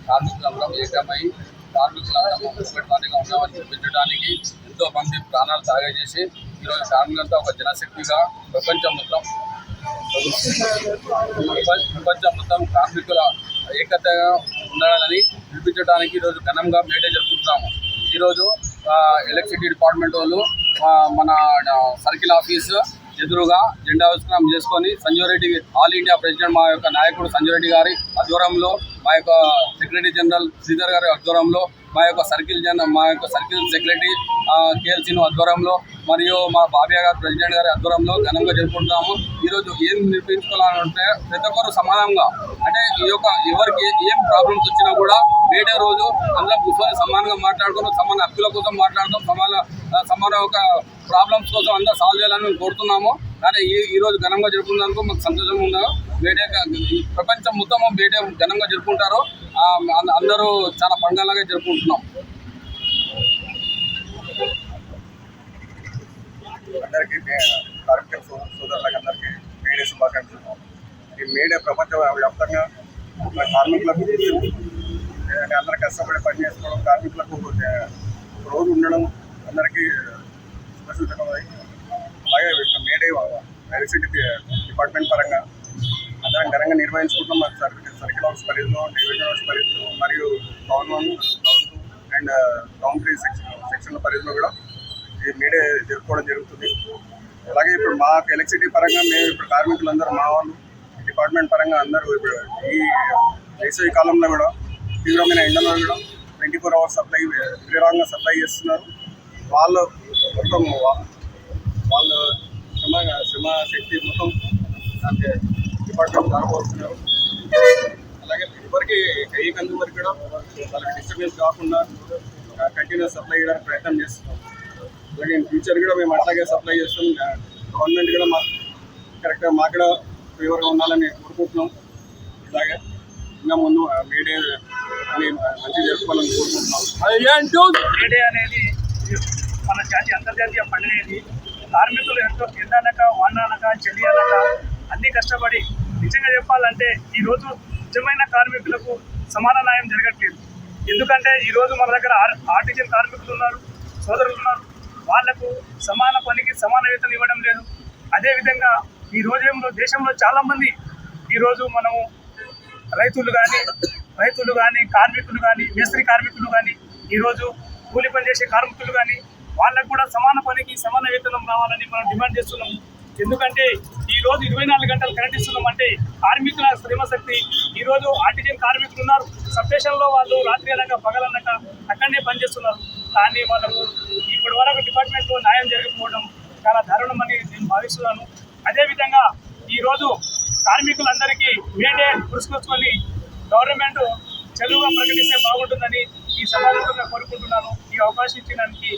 కార్మికులందరం ఏకమై కార్మికులందరం ఒకటిగా ఉన్నామని చూపించడానికి ఎంతో మంది ప్రాణాలు త్యాగం చేసి ఈరోజు కార్మికులంతా ఒక జనశక్తిగా ప్రపంచం మొత్తం కార్మికుల ఏకతగా ఉండాలని చూపించడానికి ఈరోజు ఘనంగా మేడే జరుపుకుంటున్నాము. ఈరోజు ఎలక్ట్రిసిటీ డిపార్ట్మెంట్ వాళ్ళు మన సర్కిల్ ఆఫీస్ ఎదురుగా జెండా ఆవిష్కరణ చేసుకొని Sanjay Reddy all India president మా యొక్క నాయకుడు సంజయ్ రెడ్డి గారి ఆధ్వర్యంలో, మా యొక్క సెక్రటరీ జనరల్ శ్రీధర్ గారి ఆధ్వర్యంలో, మా యొక్క సర్కిల్ సెక్రటరీ కేఎల్సీను ఆధ్వర్యంలో మరియు మా బాబియా గారు ప్రెసిడెంట్ గారి ఆధ్వర్యంలో ఘనంగా జరుపుకుంటున్నాము. ఈరోజు ఏం నిర్మించుకోవాలంటే ప్రతి ఒక్కరు సమానంగా, అంటే ఈ యొక్క ఎవరికి ఏం ప్రాబ్లమ్స్ వచ్చినా కూడా మేడే రోజు అందరం కూర్చొని సమానంగా మాట్లాడుకుని సమాన హక్కుల కోసం మాట్లాడతాం, సమాన ఒక ప్రాబ్లమ్స్ కోసం అందరూ సాల్వ్ చేయాలని మేము కోరుతున్నాము. కానీ ఈరోజు ఘనంగా జరుపుకున్నందుకు మాకు సంతోషంగా ఉన్నాము. మేడే ప్రపంచం మొత్తం మేడే ఘనంగా జరుపుకుంటారు, అందరూ చాలా పండుగలాగా జరుపుకుంటున్నాం. అందరికీ కార్మిక సోదరులకు అందరికీ మేడే శుభాకాంక్షలు. ఈ మేడే ప్రపంచ వ్యాప్తంగా కార్మికులకు అందరూ కష్టపడి పని చేసుకోవడం, కార్మికులకు రోజు ఉండడం అందరికీ సురక్షితంగా. అలాగే మేడే ఎలక్ట్రిసిటీ డిపార్ట్మెంట్ పరంగా అందరం ఘనంగా నిర్వహించుకుంటాం. మాకు సర్కిల్ హౌస్ పరిధిలో, డివిజన్ హౌస్ పరిధిలో మరియు టౌన్ 1, టౌన్ 2 అండ్ టౌన్ 3 సెక్షన్ల పరిధిలో కూడా ఈ మేడే జరుపుకోవడం జరుగుతుంది. అలాగే ఇప్పుడు మాకు ఎలక్ట్రిసిటీ పరంగా మేము ఇప్పుడు కార్మికులందరూ మా వాళ్ళు డిపార్ట్మెంట్ పరంగా అందరూ ఇప్పుడు ఈ వేసవి కాలంలో కూడా తీవ్రమైన ఎండలో కూడా 24 hours సప్లై విరాంగా సప్లై చేస్తున్నారు. వాళ్ళు మొత్తం వాళ్ళ శ్రమ శక్తి మొత్తం డిపార్ట్మెంట్ దారిపోతున్నారు. అలాగే ఎవరికి ఏ కందు వరకు కూడా వాళ్ళకి డిస్టర్బెన్స్ కాకుండా కంటిన్యూస్ సప్లై చేయడానికి ప్రయత్నం చేస్తున్నాం. అలాగే ఇన్ ఫ్యూచర్ కూడా మేము అట్లాగే సప్లై చేస్తాం. గవర్నమెంట్ కూడా కరెక్ట్గా మాకు కూడా ఫేవర్గా ఉండాలని కోరుకుంటున్నాం. ఇలాగే ఇంకా ముందు మేడే అని మంచి జరుపుకోవాలని కోరుకుంటున్నాం. మేడే అనేది మన అంతర్జాతీయ పండుగ. ఇది కార్మికులు ఎంతో ఎండనక వాననక చలి అనక అన్ని కష్టపడి నిజంగా చెప్పాలంటే ఈరోజు నిజమైన కార్మికులకు సమాన న్యాయం జరగట్లేదు. ఎందుకంటే ఈరోజు మన దగ్గర ఆర్టిజన్ కార్మికులు ఉన్నారు, సోదరులు ఉన్నారు, వాళ్లకు సమాన పనికి సమాన వేతనం ఇవ్వడం లేదు. అదేవిధంగా ఈ రోజుల్లో దేశంలో చాలామంది ఈరోజు మనము రైతులు కానీ కార్మికులు కానీ మేస్త్రీ కార్మికులు కానీ ఈరోజు కూలి పని చేసే కార్మికులు కానీ వాళ్ళకు కూడా సమాన పనికి సమాన వేతనం రావాలని మనం డిమాండ్ చేస్తున్నాము. ఎందుకంటే ఈరోజు 24 గంటలు కరెంట్ ఇస్తున్నామంటే కార్మికుల శ్రమశక్తి. ఈరోజు ఆర్టిజన్ కార్మికులు ఉన్నారు, సబ్స్టేషన్లో వాళ్ళు రాత్రి అనక పగలనక అక్కడనే పనిచేస్తున్నారు. కానీ వాళ్ళకు ఇప్పటి వరకు డిపార్ట్మెంట్లో న్యాయం జరగకపోవడం చాలా దారుణమని నేను భావిస్తున్నాను. అదేవిధంగా ఈరోజు కార్మికులందరికీ మేడే పురస్కరించుకొని గవర్నమెంట్ చెలువుగా ప్రకటిస్తే బాగుంటుందని ఈ సమావేశంగా కోరుకుంటున్నాను. ఈ అవకాశం ఇచ్చినందుకు